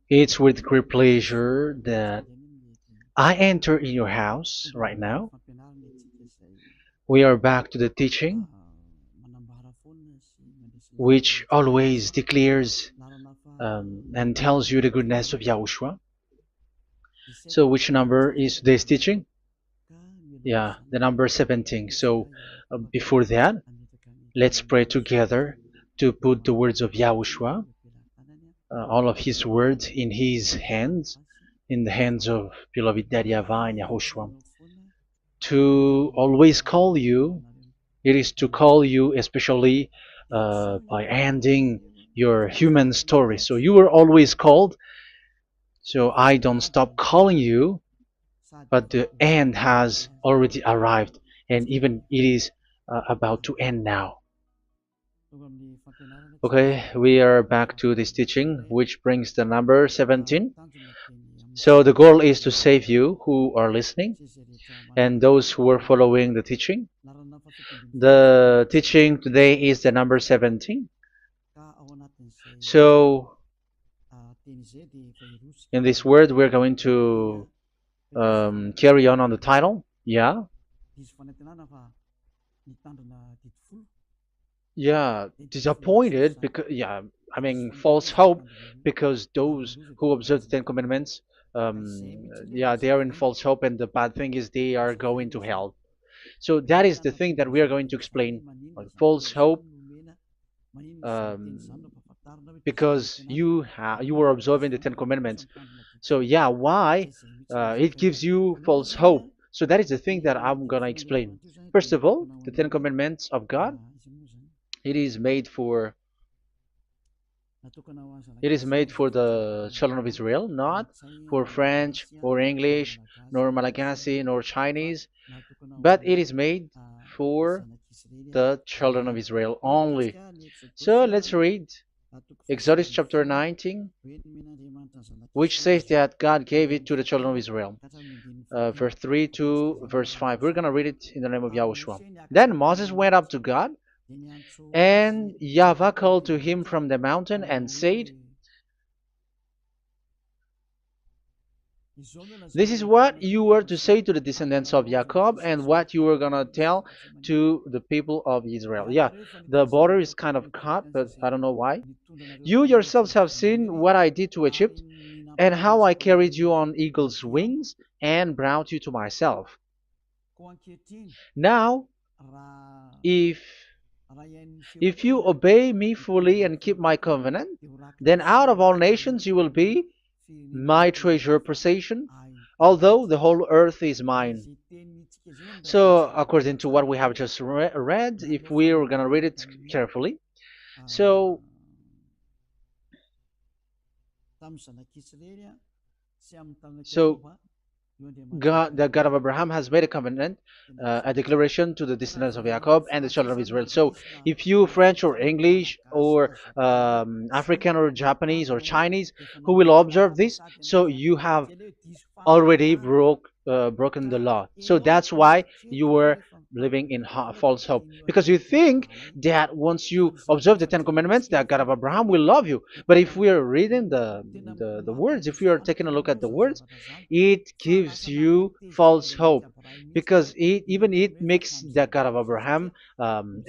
It's with great pleasure that I enter in your house right now. We are back to the teaching, which always declares and tells you the goodness of Yahushua. So, which number is today's teaching? Yeah, the number 17. So, before that, let's pray together to put the words of Yahushua, all of his words in his hands, in the hands of beloved Daddy YAHVAH and YAHOSHUAH. To always call you, it is to call you especially by ending your human story. So you were always called, so I don't stop calling you, but the end has already arrived, and even it is about to end now. Okay, we are back to this teaching, which brings the number 17. So the goal is to save you who are listening and those who are following the teaching. The teaching today is the number 17. So in this word, we're going to carry on the title. Yeah. Yeah, disappointed because I mean false hope because those who observe the Ten Commandments, they are in false hope, and the bad thing is they are going to hell. So that is the thing that we are going to explain, like false hope, um, because you were observing the Ten Commandments. So yeah, why it gives you false hope? So that is the thing that I'm gonna explain. First of all, the Ten Commandments of God, it is made for it is made for the children of Israel, not for French or English, nor Malagasy, nor Chinese, but it is made for the children of Israel only. So let's read Exodus chapter 19, which says that God gave it to the children of Israel. Verse 3 to verse 5. We're going to read it in the name of Yahushua. Then Moses went up to God, and YAHVAH called to him from the mountain and said, "This is what you were to say to the descendants of Jacob and what you were going to tell to the people of Israel." Yeah, the border is kind of cut, but I don't know why. "You yourselves have seen what I did to Egypt and how I carried you on eagle's wings and brought you to myself. Now, if you obey me fully and keep my covenant, then out of all nations you will be my treasure possession, although the whole earth is mine." So, according to what we have just read, if we are going to read it carefully, so so God, the God of Abraham, has made a covenant, a declaration to the descendants of Jacob and the children of Israel. So, if you French or English or African or Japanese or Chinese who will observe this, so you have already broken the law. So that's why you were living in false hope, because you think that once you observe the Ten Commandments, that God of Abraham will love you. But if we are reading the words, if we are taking a look at the words, it gives you false hope, because it makes the God of Abraham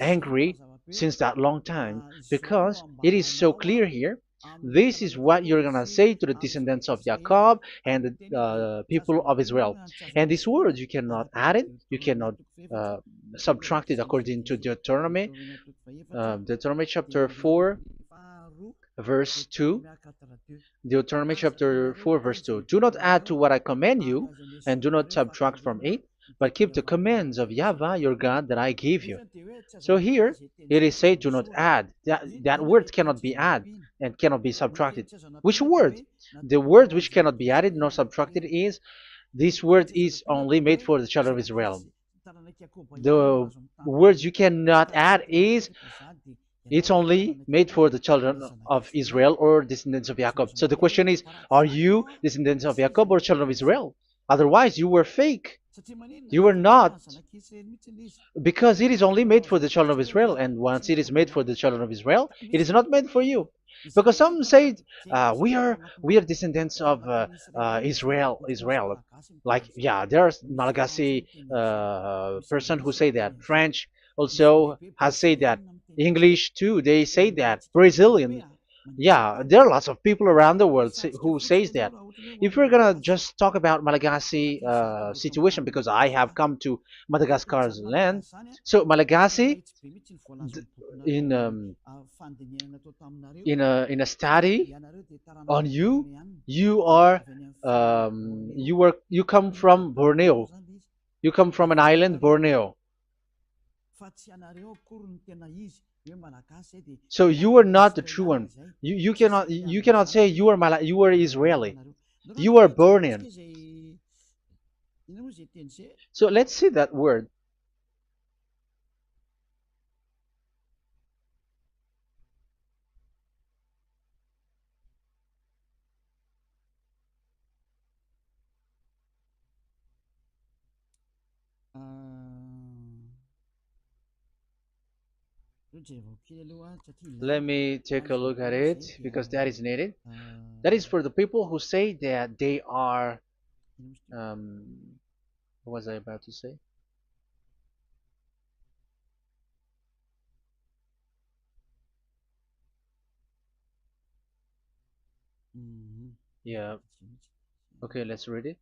angry since that long time, because it is so clear here. This is what you're gonna say to the descendants of Jacob and the people of Israel. And this word, you cannot add it, you cannot uh, subtract it, according to Deuteronomy, Deuteronomy chapter 4, verse 2. Deuteronomy chapter 4, verse 2. "Do not add to what I command you, and do not subtract from it, but keep the commands of YAHVAH your God that I give you." So here it is said, "Do not add." That word cannot be added and cannot be subtracted. Which word? The word which cannot be added nor subtracted is, this word is only made for the children of Israel. The words you cannot add is, it's only made for the children of Israel or descendants of Jacob. So the question is, are you descendants of Jacob or children of Israel? Otherwise, you were fake. You were not, because it is only made for the children of Israel. And once it is made for the children of Israel, it is not made for you. because some say we are descendants of Israel. Like, yeah, there's Malagasy person who say that. French also has said that. English too, they say that. Brazilian, yeah, there are lots of people around the world who says that. If we're gonna just talk about Malagasy situation, because I have come to Madagascar's land, so Malagasy, in in a study on you, you come from Borneo. You come from an island, Borneo. So you are not the true one. You cannot say you are Israeli. You are Bornean. So let's see that word. Let me take a look at it because that is needed. That is for the people who say that they are. What was I about to say? Yeah. Okay, let's read it.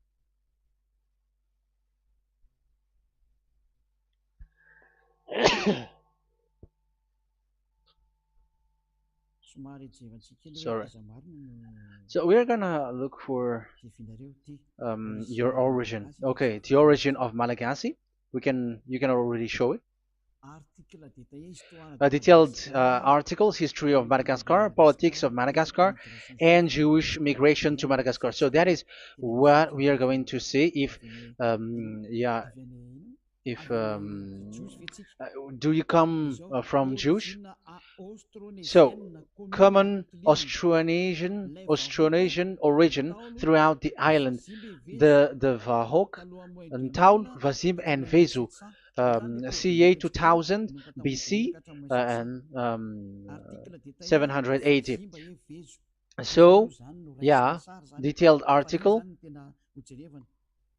Sorry. So we're gonna look for your origin. Okay, the origin of Malagasy. You can already show it. Detailed articles, history of Madagascar, politics of Madagascar, and Jewish migration to Madagascar. So that is what we are going to see. Yeah, if do you come from Jewish? So, common Austronesian origin throughout the island, the Vahok, Ntaul, Vazim, and Vezu, CA 2000 BC and 780. So, yeah, detailed article,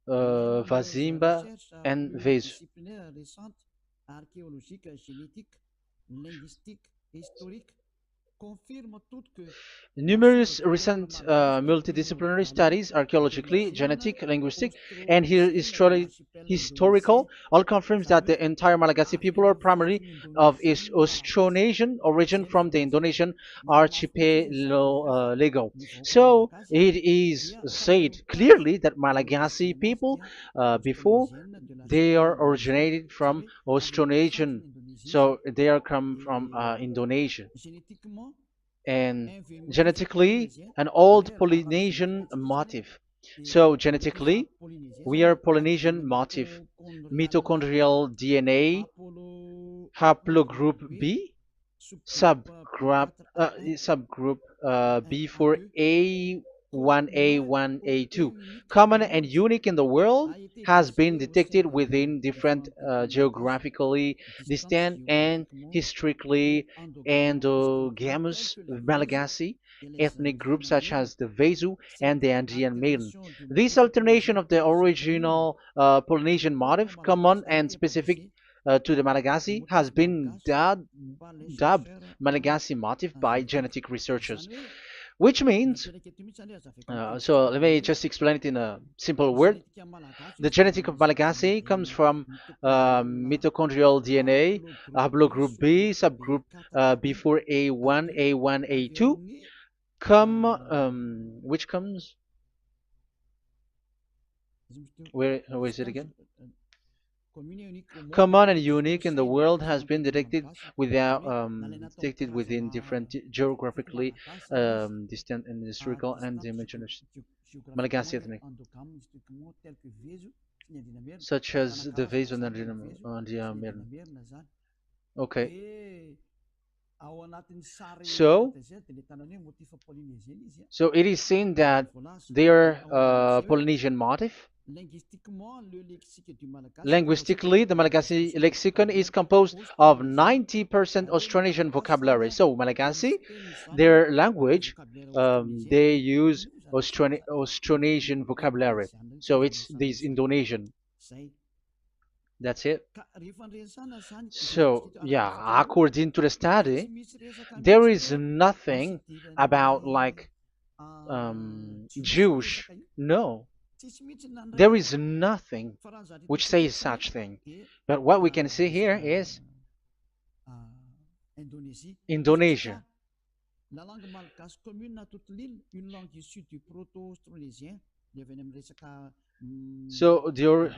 Vazimba and Vezu. Numerous recent multidisciplinary studies, archaeologically, genetic, linguistic, and historical, all confirms that the entire Malagasy people are primarily of Austronesian origin from the Indonesian archipelago. So it is said clearly that Malagasy people, before, they are originated from Austronesian, so they are come from Indonesia, and genetically an old Polynesian motif. So genetically, we are Polynesian motif, mitochondrial DNA, haplogroup B, subgroup B for A1A1A2, common and unique in the world, has been detected within different geographically distant and historically endogamous Malagasy ethnic groups such as the Vezu and the Andean Maiden. This alternation of the original Polynesian motif, common and specific to the Malagasy, has been dubbed Malagasy motif by genetic researchers, which means, so let me just explain it in a simple word. The genetic of Malagasy comes from mitochondrial DNA, haplogroup B, subgroup B4A1, A1, A2, which comes, where is it again? Common and unique in the world, has been detected within different geographically distant and historical and dimensional Malagasy ethnic, such as the vase and the Okay. So, so it is seen that they are Polynesian motif. Linguistically, the Malagasy lexicon is composed of 90% Austronesian vocabulary. So Malagasy, their language, they use Austronesian vocabulary. So it's this Indonesian. That's it. So yeah, according to the study, there is nothing about like Jewish. No, there is nothing which says such thing. But what we can see here is Indonesia. So the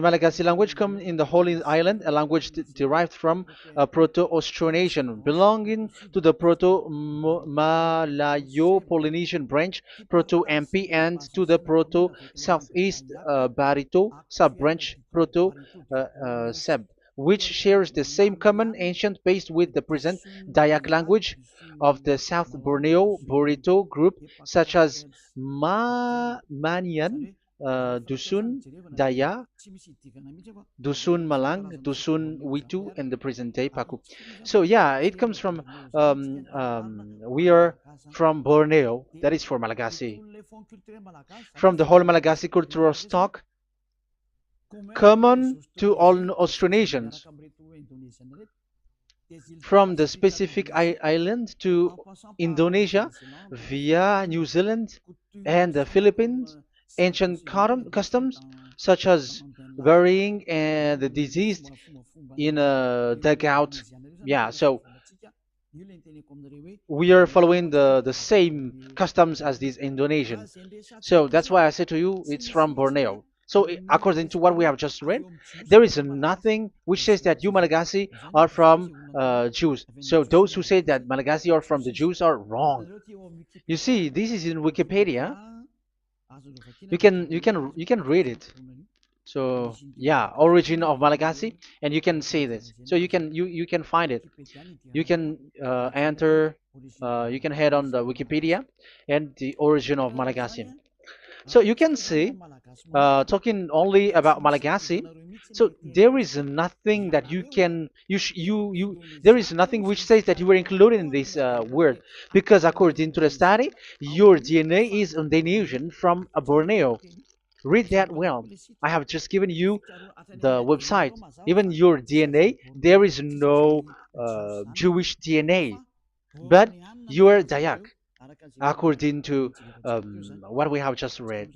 Malagasy language come in the Holy Island, a language derived from Proto-Austronesian, belonging to the Proto-Malayo-Polynesian branch, Proto-MP, and to the Proto-Southeast Barito sub-branch, Proto-Seb, which shares the same common ancient base with the present Dayak language of the South Borneo Burrito group, such as Manian, Dusun, Daya, Dusun Malang, Dusun Witu, and the present day Paku. So yeah, it comes from we are from Borneo. That is for Malagasy. From the whole Malagasy cultural stock, common to all Austronesians, from the specific island to Indonesia via New Zealand and the Philippines, ancient customs such as burying the deceased in a dugout. Yeah, so we are following the same customs as these Indonesian. So that's why I said to you it's from Borneo. So according to what we have just read, there is nothing which says that you Malagasy are from Jews. So those who say that Malagasy are from the Jews are wrong. You see, this is in Wikipedia. You can read it. So yeah, origin of Malagasy, and you can see this. So you can find it. You can enter. You can head on the Wikipedia and the origin of Malagasy. So you can see, talking only about Malagasy. So there is nothing that you can you there is nothing which says that you were included in this word, because according to the study, your DNA is Indonesian from Borneo. Read that well. I have just given you the website. Even your DNA, there is no Jewish DNA, but you are Dayak, according to what we have just read.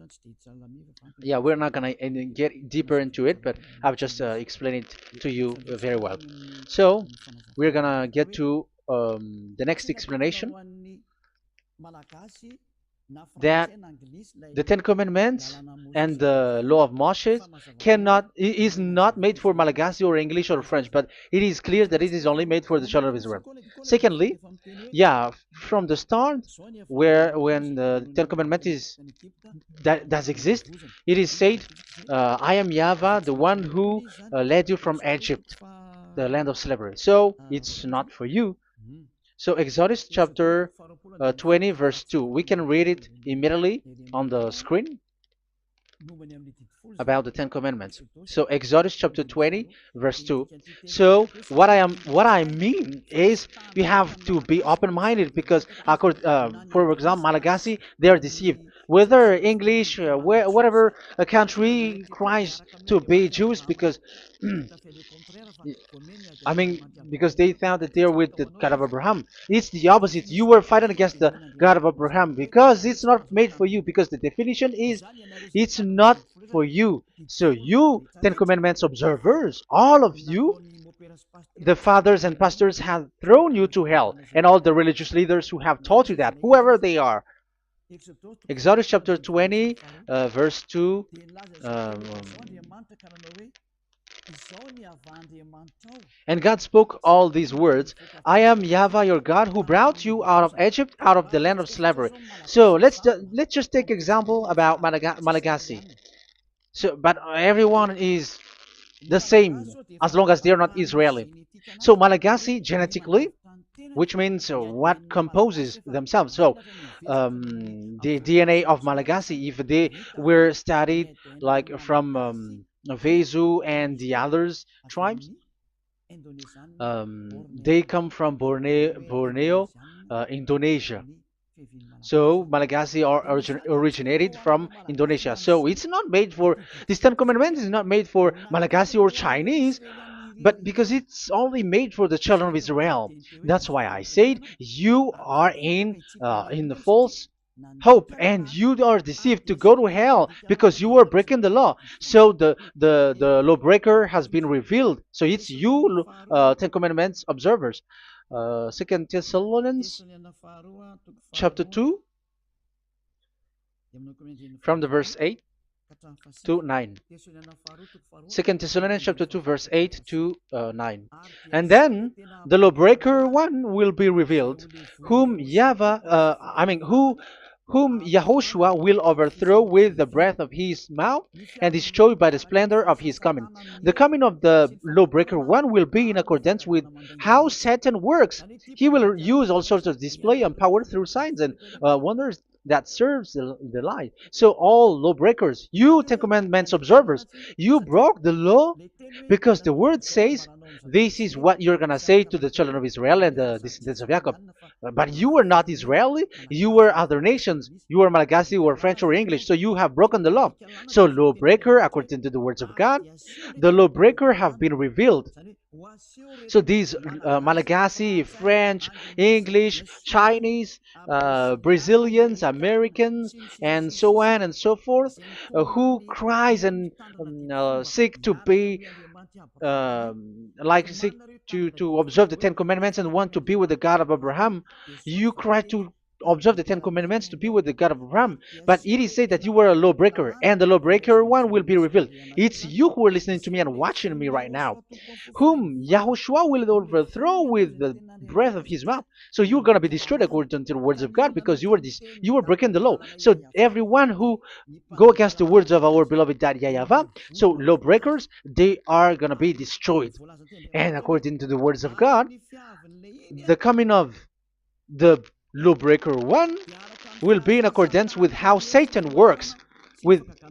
Yeah, we're not gonna get deeper into it, but I've just explained it to you very well. So we're gonna get to the next explanation, that the Ten Commandments and the Law of Moshe is not made for Malagasy or English or French, but it is clear that it is only made for the children of Israel. Secondly, yeah, from the start, where when the Ten Commandments that does exist, it is said, "I am YAHVAH, the one who led you from Egypt, the land of slavery." So it's not for you. So Exodus chapter 20 verse 2. We can read it immediately on the screen about the Ten Commandments. So Exodus chapter 20 verse 2. So what I mean is we have to be open-minded, because for example, Malagasy, they are deceived. Whether English, whatever a country tries to be Jews, because I mean, because they found that they're with the God of Abraham. It's the opposite. You were fighting against the God of Abraham, because it's not made for you. Because the definition is, it's not for you. So you, Ten Commandments observers, all of you, the fathers and pastors have thrown you to hell, and all the religious leaders who have taught you that, whoever they are. Exodus chapter 20, verse 2. And God spoke all these words: "I am YAHVAH your God, who brought you out of Egypt, out of the land of slavery." So let's just take example about Malagasy. So, but everyone is the same as long as they're not Israeli. So Malagasy genetically, which means what composes themselves. So the DNA of Malagasy, if they were studied like from Vezu and the others tribes, they come from Borneo, Indonesia. So Malagasy are originated from Indonesia. So it's not made for, this Ten Commandments is not made for Malagasy or Chinese, but because it's only made for the children of Israel. That's why I said you are in the false hope, and you are deceived to go to hell because you are breaking the law. So the lawbreaker has been revealed. So it's you, Ten Commandments observers. Second Thessalonians chapter 2 from the verse 8 to 9. Second Thessalonians chapter 2 verse 8 to 9. And then the lawbreaker one will be revealed, whom whom Yahushua will overthrow with the breath of his mouth and destroy by the splendor of his coming. The coming of the lawbreaker one will be in accordance with how Satan works. He will use all sorts of display and power through signs and wonders that serves the lie. So all lawbreakers, you Ten Commandments observers, you broke the law because the word says this is what you're gonna say to the children of Israel and the descendants of Jacob. But you were not Israeli, you were other nations, you were Malagasy or French or English, so you have broken the law. So lawbreaker, according to the words of God, the lawbreaker have been revealed. So these Malagasy, French, English, Chinese, Brazilians, Americans, and so on and so forth, who cries and seek to be seek to observe the Ten Commandments and want to be with the God of Abraham. You cry to observe the Ten Commandments to be with the God of Abraham, but it is said that you were a lawbreaker, and the lawbreaker one will be revealed. It's you who are listening to me and watching me right now, whom Yahushua will overthrow with the breath of his mouth. So you're going to be destroyed according to the words of God, because you were breaking the law. So everyone who go against the words of our beloved Dad YAHVAH, so lawbreakers, they are going to be destroyed. And according to the words of God, the coming of the lawbreaker one will be in accordance with how Satan works.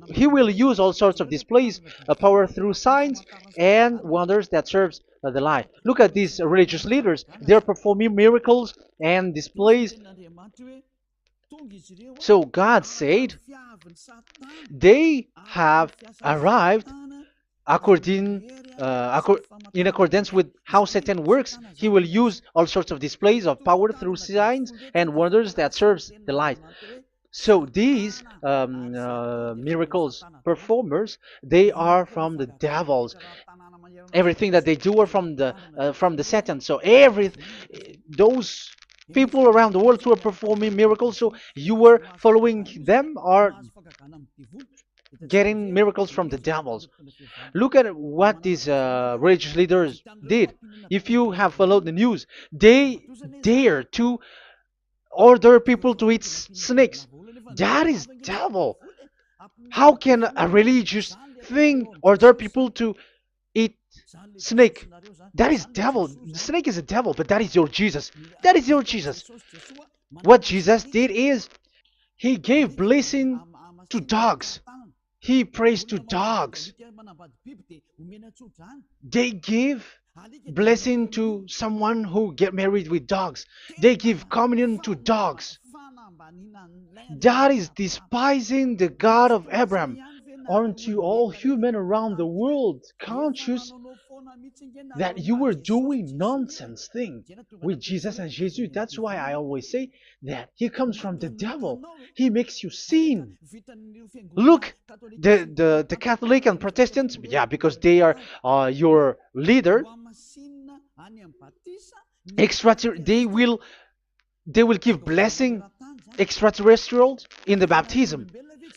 He will use all sorts of displays, power through signs and wonders that serves the lie. Look at these religious leaders. They're performing miracles and displays. So God said they have arrived in accordance with how Satan works. He will use all sorts of displays of power through signs and wonders that serves the light. So these miracles performers, they are from the devils. Everything that they do are from the Satan. So those people around the world who are performing miracles, so you were following them, are getting miracles from the devils. Look at what these religious leaders did. If you have followed the news, they dare to order people to eat snakes. That is devil. How can a religious thing order people to eat snake? That is devil. The snake is a devil, but that is your Jesus. That is your Jesus. What Jesus did is he gave blessing to dogs. He prays to dogs. They give blessing to someone who get married with dogs. They give communion to dogs. That is despising the God of Abraham. Aren't you all human around the world conscious that you were doing nonsense thing with Jesus and Jesus? That's why I always say that he comes from the devil. He makes you sin. Look, the Catholic and Protestants, yeah, because they are your leader. They will give blessing extraterrestrials in the baptism.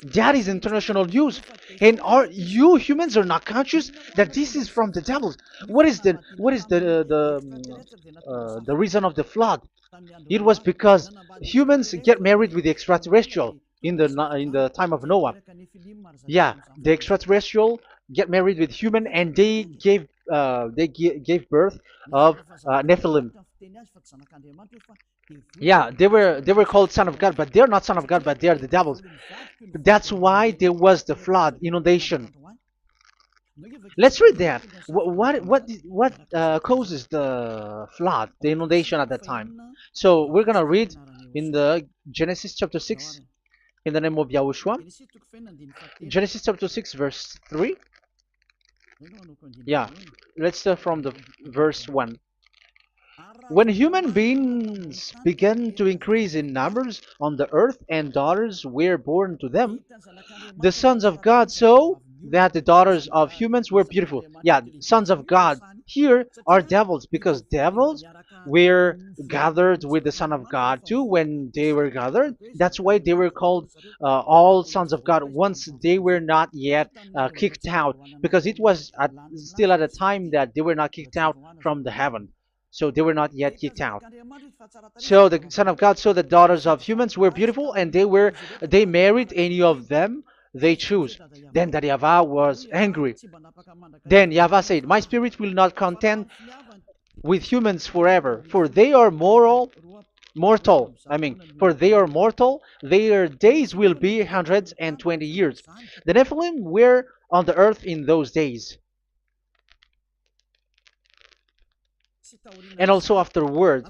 That is international news, and you humans are not conscious that this is from the devil. What is the reason of the flood? It was because humans get married with the extraterrestrial in the time of Noah. Yeah, the extraterrestrial get married with human, and they gave birth of Nephilim. Yeah, they were called son of God, but they're not son of God, but they're the devils. That's why there was the flood, inundation. Let's read that. What causes the flood, the inundation at that time? So we're gonna read in the Genesis chapter 6 in the name of Yahushua. Genesis chapter 6 verse 3. Yeah, let's start from the verse 1. When human beings began to increase in numbers on the earth and daughters were born to them, the sons of God saw that the daughters of humans were beautiful. Yeah, sons of God here are devils because devils were gathered with the Son of God too when they were gathered. That's why they were called all sons of God once they were not yet kicked out because it was still at a time that they were not kicked out from the heaven. So they were not yet kicked out. So the Son of God saw the daughters of humans were beautiful, and they married any of them they choose. Then that YAHVAH was angry. Then YAHVAH said, "My spirit will not contend with humans forever, for they are mortal. For they are mortal. Their days will be 120 years. The Nephilim were on the earth in those days, and also afterward,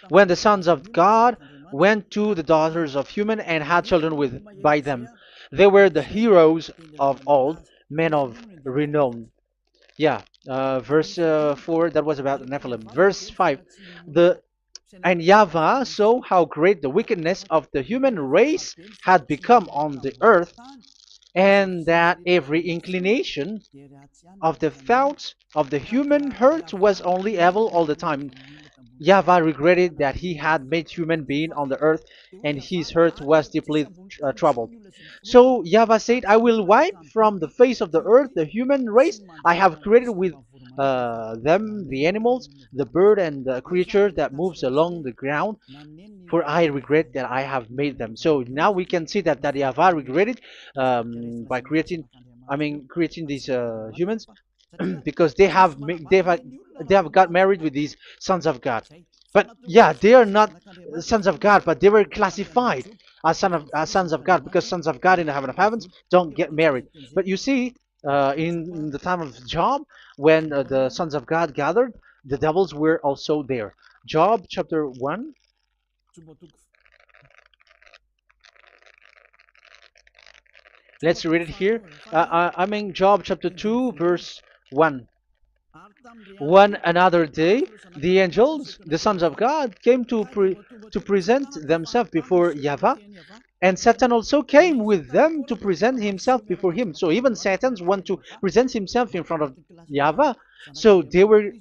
when the sons of God went to the daughters of human and had children with by them. They were the heroes of old, men of renown." Yeah, verse 4, that was about the Nephilim. Verse 5, the and YAHVAH saw how great the wickedness of the human race had become on the earth, and that every inclination of the thoughts of the human heart was only evil all the time. YAHVAH regretted that he had made human being on the earth, and his heart was deeply troubled. So YAHVAH said, "I will wipe from the face of the earth the human race I have created with them, the animals, the bird, and the creature that moves along the ground, for I regret that I have made them." So now we can see that YAHVAH regretted by creating these humans because they have got married with these sons of God. But yeah, they are not sons of God, but they were classified as sons of God because sons of God in the heaven of heavens don't get married. But you see, in the time of Job, when the sons of God gathered, the devils were also there. Job chapter 1. Let's read it here. Job chapter 2, verse 1. One another day, the angels, the sons of God, came to present themselves before YAHVAH, and Satan also came with them to present himself before him. So even Satan's want to present himself in front of YAHVAH. So they were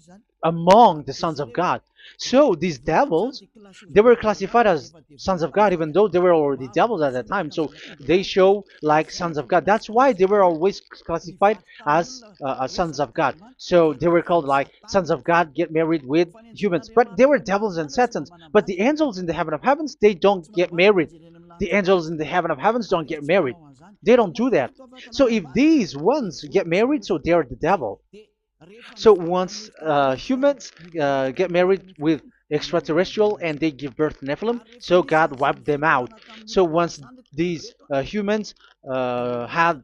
among the sons of God. So these devils, they were classified as sons of God, even though they were already devils at that time. So they show like sons of God. That's why they were always classified as sons of God. So they were called like sons of God get married with humans. But they were devils and satans. But the angels in the heaven of heavens, they don't get married. The angels in the heaven of heavens don't get married. They don't do that. So if these ones get married, so they are the devil. So once humans get married with extraterrestrial and they give birth to Nephilim, so God wiped them out. So once these humans had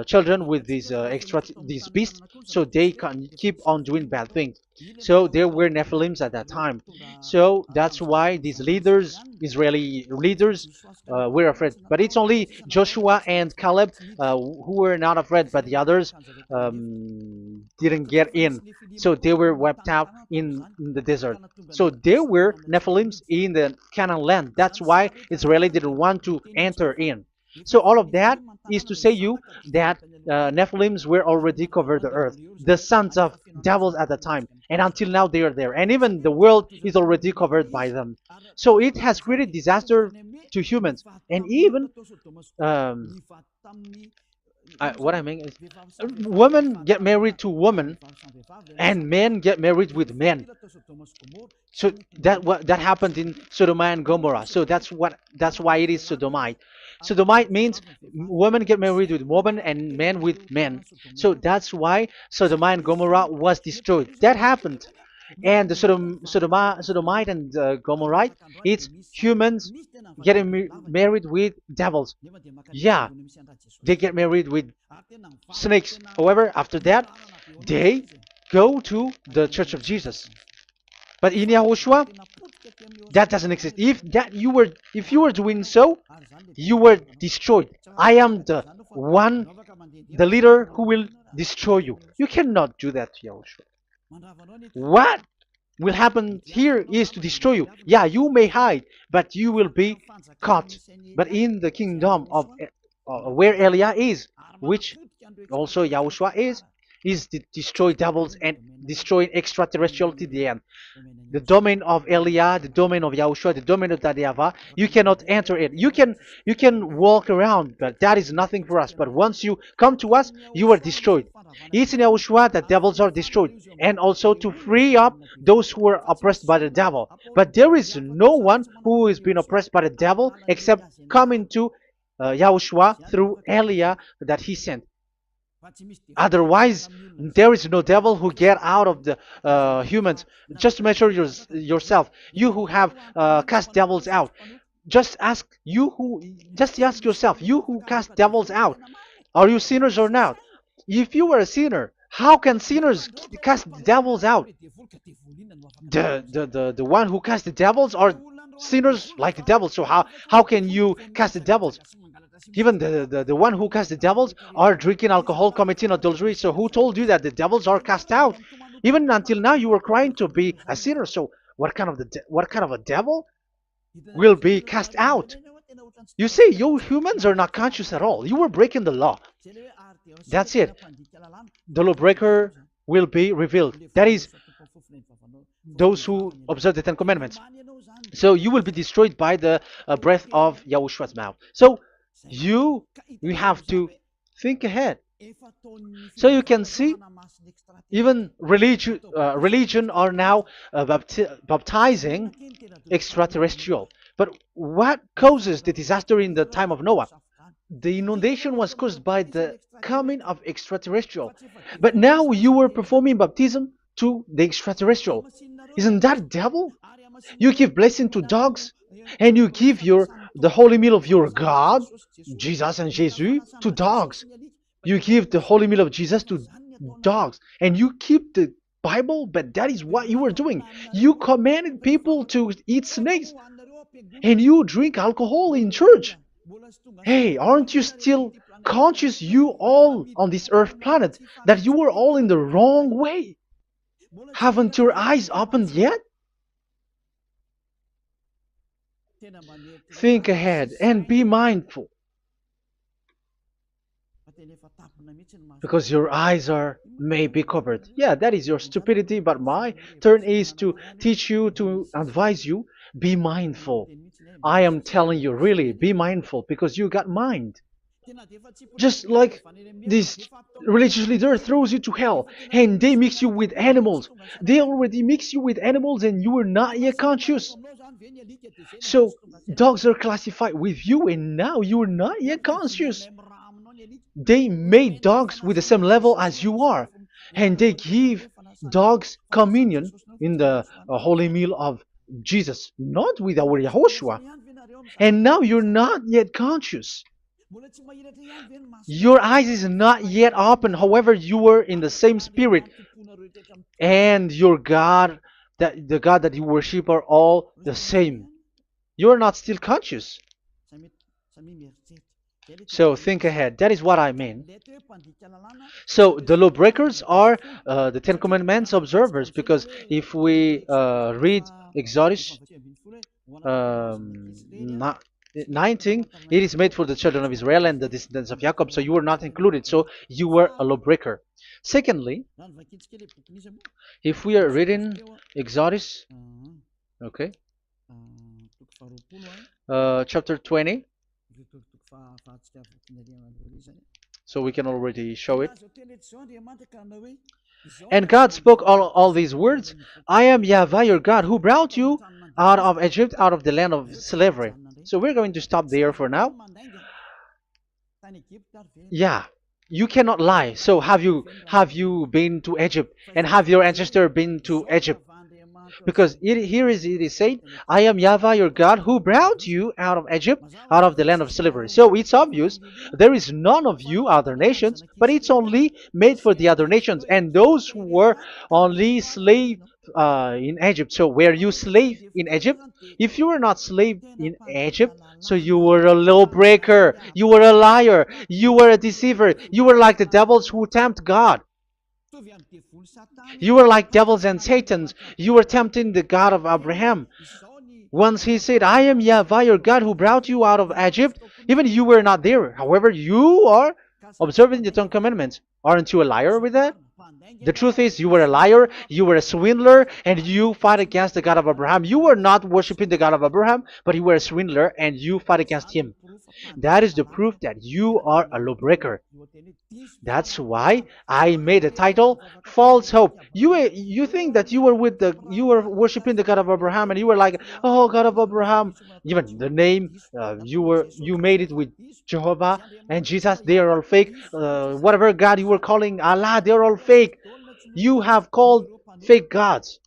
children with these beasts, so they can keep on doing bad things. So there were Nephilims at that time. So that's why these leaders, Israeli leaders, were afraid. But it's only Joshua and Caleb who were not afraid, but the others didn't get in. So they were wiped out in the desert. So there were Nephilims in the Canaan land. That's why Israeli didn't want to enter in. So all of that is to say you that Nephilims were already covered the earth, the sons of devils at the time, and until now they are there, and even the world is already covered by them. So it has created disaster to humans, and even um, what I mean is, women get married to women, and men get married with men. So that happened in Sodom and Gomorrah. So that's why it is Sodomite. Sodomite means women get married with women and men with men. So that's why Sodom and Gomorrah was destroyed. That happened. and the Sodomite and Gomorrite, it's humans getting married with devils. Yeah, they get married with snakes. However, after that, they go to the Church of Jesus. But in Yahushua, that doesn't exist. If you were doing so, you were destroyed. I am the one, the leader who will destroy you. You cannot do that to Yahushua. What will happen here is to destroy you. Yeah, you may hide, but you will be caught. But in the kingdom of where Elia is, which also Yahushua is to destroy devils and destroy extraterrestrial to the end. The domain of Elia, the domain of Yahushua, the domain of YAHVAH, you cannot enter it. You can walk around, but that is nothing for us. But once you come to us, you are destroyed. It's in Yahushua that devils are destroyed, and also to free up those who are oppressed by the devil. But there is no one who has been oppressed by the devil except coming to Yahushua through Elia that he sent. Otherwise, there is no devil who get out of the humans. Just measure yourself. You who have cast devils out. Just ask yourself, you who cast devils out, are you sinners or not? If you are a sinner, how can sinners cast devils out? The one who cast the devils are sinners like the devils. So how can you cast the devils? Even the one who cast the devils are drinking alcohol, committing adultery. So who told you that the devils are cast out? Even until now, you were crying to be a sinner. So what kind of a devil will be cast out? You see, you humans are not conscious at all. You were breaking the law. That's it. The lawbreaker will be revealed. That is, those who observe the Ten Commandments. So you will be destroyed by the breath of Yahushua's mouth. So you have to think ahead. So you can see, even religion are now baptizing extraterrestrial. But what causes the disaster in the time of Noah? The inundation was caused by the coming of extraterrestrial. But now you were performing baptism to the extraterrestrial. Isn't that devil? You give blessing to dogs, and you give the holy meal of your God, Jesus and Jesus, to dogs. You give the holy meal of Jesus to dogs, and you keep the Bible, but that is what you were doing. You commanded people to eat snakes, and you drink alcohol in church. Hey, aren't you still conscious, you all on this earth planet, that you were all in the wrong way? Haven't your eyes opened yet? Think ahead and be mindful, because your eyes may be covered. Yeah, that is your stupidity, but my turn is to teach you, to advise you. Be mindful. I am telling you, really, be mindful, because you got mind. Just like this religious leader throws you to hell, and they mix you with animals. They already mix you with animals, and you are not yet conscious. So dogs are classified with you, and now you are not yet conscious. They made dogs with the same level as you are, and they give dogs communion in the holy meal of Jesus, not with our Yahushua. And now you're not yet conscious. Your eyes is not yet open. However, you were in the same spirit, and your God, the God that you worship, are all the same. You are not still conscious. So think ahead. That is what I mean. So the lawbreakers are the Ten Commandments observers, because if we read Exodus 19, it is made for the children of Israel and the descendants of Jacob, so you were not included, so you were a lawbreaker. Secondly, if we are reading Exodus, okay, chapter 20, so we can already show it. And God spoke all these words. I am YAHVAH your God, who brought you out of Egypt, out of the land of slavery. So we're going to stop there for now. Yeah, you cannot lie. So have you been to Egypt, and have your ancestor been to Egypt? Because it is said, I am Yahweh your God who brought you out of Egypt, out of the land of slavery. So it's obvious there is none of you other nations, but it's only made for the other nations and those who were only slave in Egypt. So were you slave in Egypt? If you were not slave in Egypt, so you were a lawbreaker, you were a liar, you were a deceiver, you were like the devils who tempt God. You were like devils and Satans. You were tempting the God of Abraham. Once he said, I am Yahweh your God who brought you out of Egypt, even you were not there. However, you are observing the Ten Commandments. Aren't you a liar with that? The truth is, you were a liar, you were a swindler, and you fight against the God of Abraham. You were not worshiping the God of Abraham, but you were a swindler and you fight against him. That is the proof that you are a lawbreaker. That's why I made a title, False Hope. You think that you were worshiping the God of Abraham and you were like, oh God of Abraham. Even the name you made it with Jehovah and Jesus, they are all fake. Whatever God you were calling Allah, they're all fake. You have called fake gods.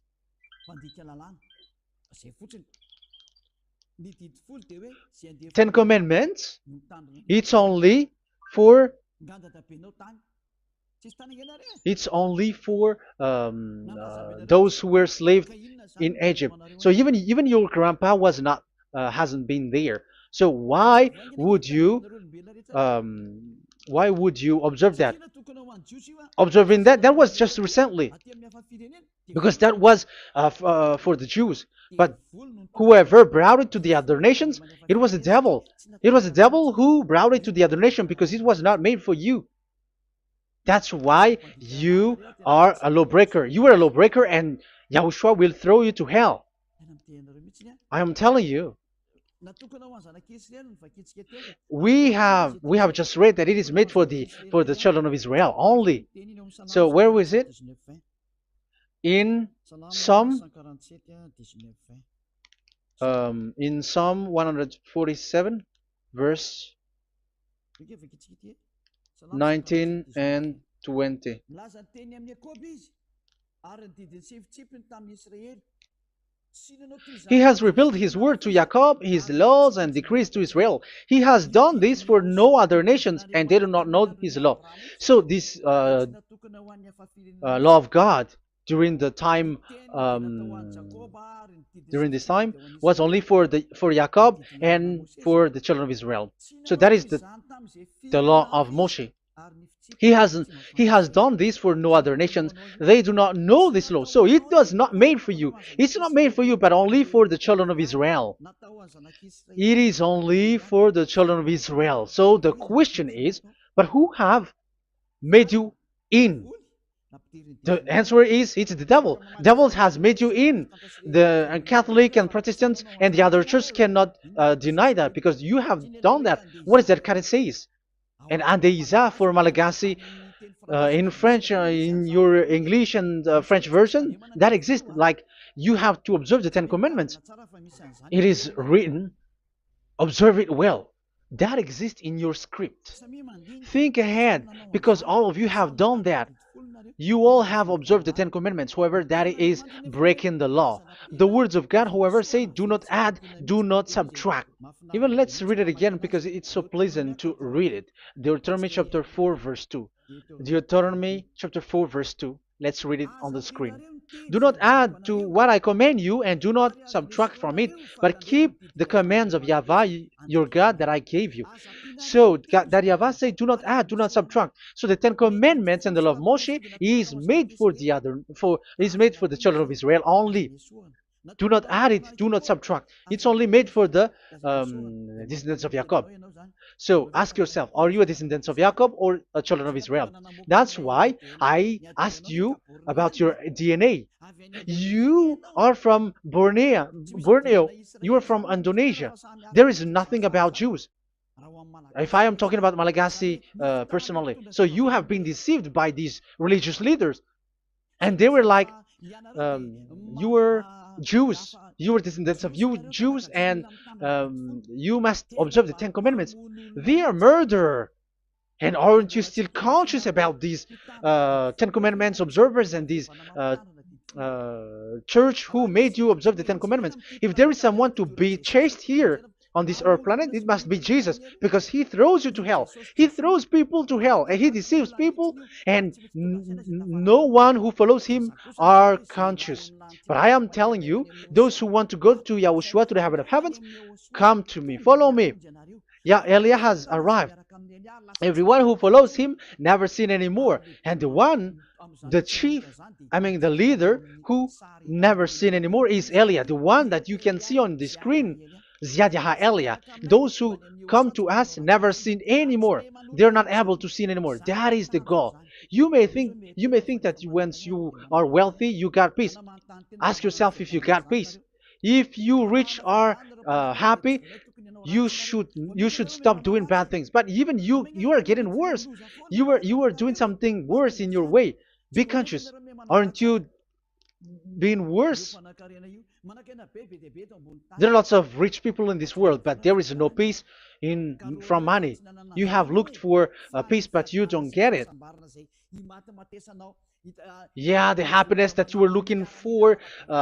Ten Commandments, it's only for those who were slaves in Egypt. So even your grandpa was not hasn't been there. So why would you observe that? Observing that was just recently, because that was for the Jews. But whoever brought it to the other nations, it was the devil. It was the devil who brought it to the other nation because it was not made for you. That's why you are a lawbreaker. You are a lawbreaker and Yahushua will throw you to hell. I am telling you. We have just read that it is made for the children of Israel only. So where was it? In Psalm 147 verse 19 and 20. He has revealed his word to Jacob, his laws and decrees to Israel. He has done this for no other nations, and they do not know his law. So this law of God during this time was only for Jacob and for the children of Israel. So that is the law of Moshe. He has done this for no other nations. They do not know this law. So it was not made for you. It's not made for you, but only for the children of Israel. It is only for the children of Israel. So the question is, but who have made you in? The answer is, it's the devil. Devil has made you in. The Catholic and Protestants and the other church cannot deny that, because you have done that. What is that it says? And Andeisa for Malagasy in French, in your English and French version, that exists. Like, you have to observe the Ten Commandments. It is written, observe it well. That exists in your script. Think ahead, because all of you have done that. You all have observed the Ten Commandments. However, that is breaking the law. The words of God, however, say, do not add, do not subtract. Even let's read it again, because it's so pleasant to read it. Deuteronomy chapter 4 verse 2. Deuteronomy chapter 4 verse 2. Let's read it on the screen. Do not add to what I command you, and do not subtract from it, but keep the commands of Yahweh your God that I gave you. So that Yahweh said, do not add, do not subtract. So the Ten Commandments and the law of Moshe is made for the children of Israel only. Do not add it, do not subtract. It's only made for the descendants of Jacob. So ask yourself, are you a descendant of Jacob or a children of Israel? That's why I asked you about your DNA. You are from Borneo. You are from Indonesia. There is nothing about Jews. If I am talking about Malagasy personally. So you have been deceived by these religious leaders. And they were like, you were Jews, you were descendants of you Jews, and you must observe the Ten Commandments. They are murderer. And aren't you still conscious about these Ten Commandments observers and these church who made you observe the Ten Commandments. If there is someone to be chased here on this earth planet, it must be Jesus, because he throws you to hell. He throws people to hell, and he deceives people, and no one who follows him are conscious. But I am telling you, those who want to go to Yahushua, to the heaven of heavens, come to me, follow me. Yeah, Eliah has arrived. Everyone who follows him never sin anymore. And the chief, I mean the leader who never sin anymore is Eliah, the one that you can see on the screen. Ziyadah Eliah. Those who come to us never sin anymore. They're not able to sin anymore. That is the goal. You may think that once you are wealthy, you got peace. Ask yourself if you got peace. If you rich are happy, you should stop doing bad things. But even you are getting worse. You are doing something worse in your way. Be conscious. Aren't you being worse? There are lots of rich people in this world, but there is no peace in from money. You have looked for peace, but you don't get it. Yeah, the happiness that you were looking for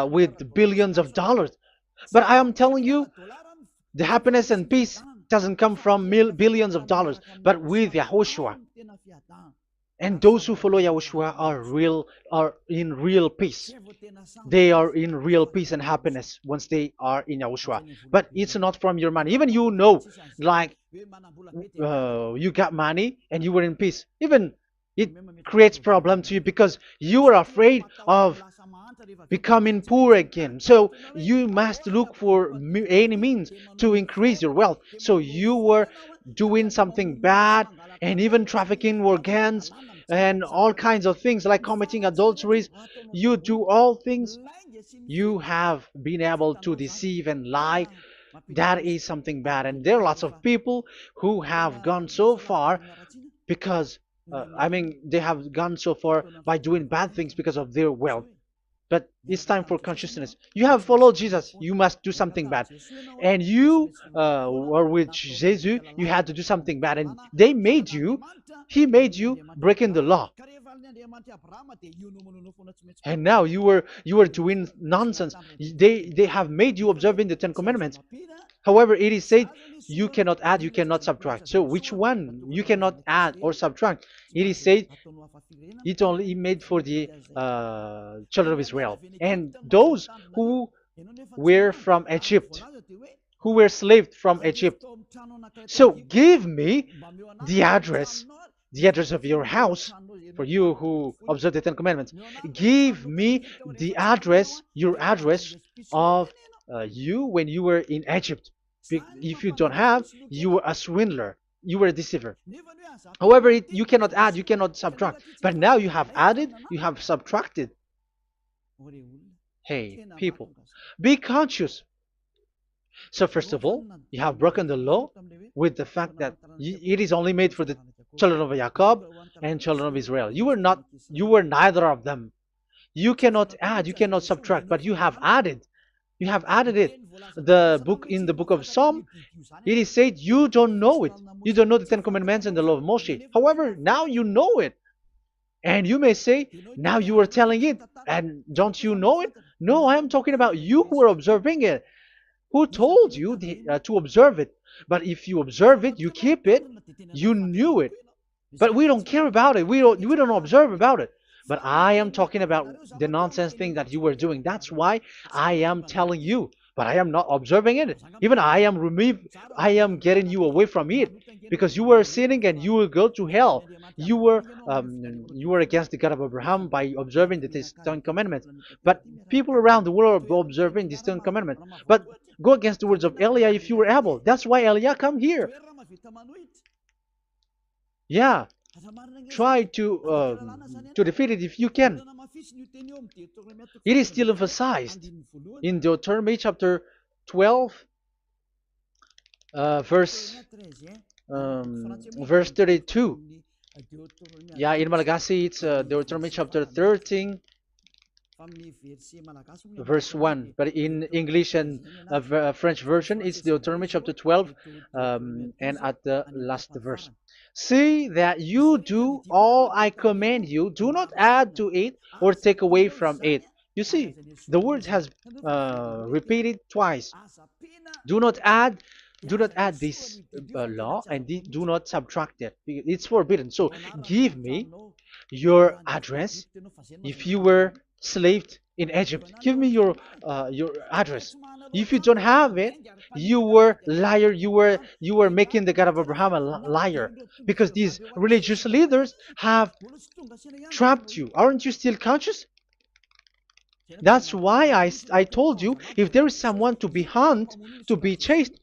with billions of dollars. But I am telling you, the happiness and peace doesn't come from billions of dollars, but with Yahushua. And those who follow Yahushua are in real peace. They are in real peace and happiness once they are in Yahushua. But it's not from your money. Even like you got money and you were in peace. Even it creates problem to you because you are afraid of becoming poor again. So you must look for any means to increase your wealth. So you were doing something bad and even trafficking organs and all kinds of things like committing adulteries. You do all things. You have been able to deceive and lie. That is something bad. And there are lots of people who have gone so far because, they have gone so far by doing bad things because of their wealth. But it's time for consciousness. You have followed Jesus, you must do something bad. And you were with Jesus, you had to do something bad. And he made you breaking the law. And now you were doing nonsense. They have made you observing the Ten Commandments. However, it is said you cannot add, you cannot subtract. So which one you cannot add or subtract? It is said it only made for the children of Israel and those who were from Egypt, who were slaves from Egypt. So give me the address, of your house, for you who observe the Ten Commandments. Give me the address, your address of you when you were in Egypt. If you don't have, you were a swindler. You were a deceiver. However, you cannot add, you cannot subtract. But now you have added, you have subtracted. Hey, people, be conscious. So first of all, you have broken the law with the fact that it is only made for the children of Jacob and children of Israel. You were neither of them. You cannot add, you cannot subtract, but you have added. You have added it. In the book of Psalm, it is said you don't know it. You don't know the Ten Commandments and the law of Moshe. However, now you know it. And you may say, now you are telling it, and don't you know it? No, I am talking about you who are observing it. Who told you to observe it? But if you observe it, you keep it, you knew it. But we don't care about it. We don't observe about it. But I am talking about the nonsense thing that you were doing. That's why I am telling you. But I am not observing it. Even I am getting you away from it. Because you were sinning and you will go to hell. You were against the God of Abraham by observing the Ten Commandments. But people around the world are observing the Ten Commandments. But go against the words of Eliah if you were able. That's why Eliah come here. Yeah. Try to defeat it if you can. It is still emphasized in Deuteronomy chapter 12, verse 32. Yeah, in Malagasy it's Deuteronomy chapter 13, verse 1. But in English and French version, it's Deuteronomy chapter 12, and at the last verse. See that you do all I command you. Do not add to it or take away from it. You see, the word has repeated twice. Do not add, do not add this law, and do not subtract it. It's forbidden. So give me your address. If you were slaved in Egypt, give me your address. If you don't have it, you were liar. You were making the God of Abraham a liar, because these religious leaders have trapped you. Aren't you still conscious? That's why I told you, if there is someone to be hunt, to be chased,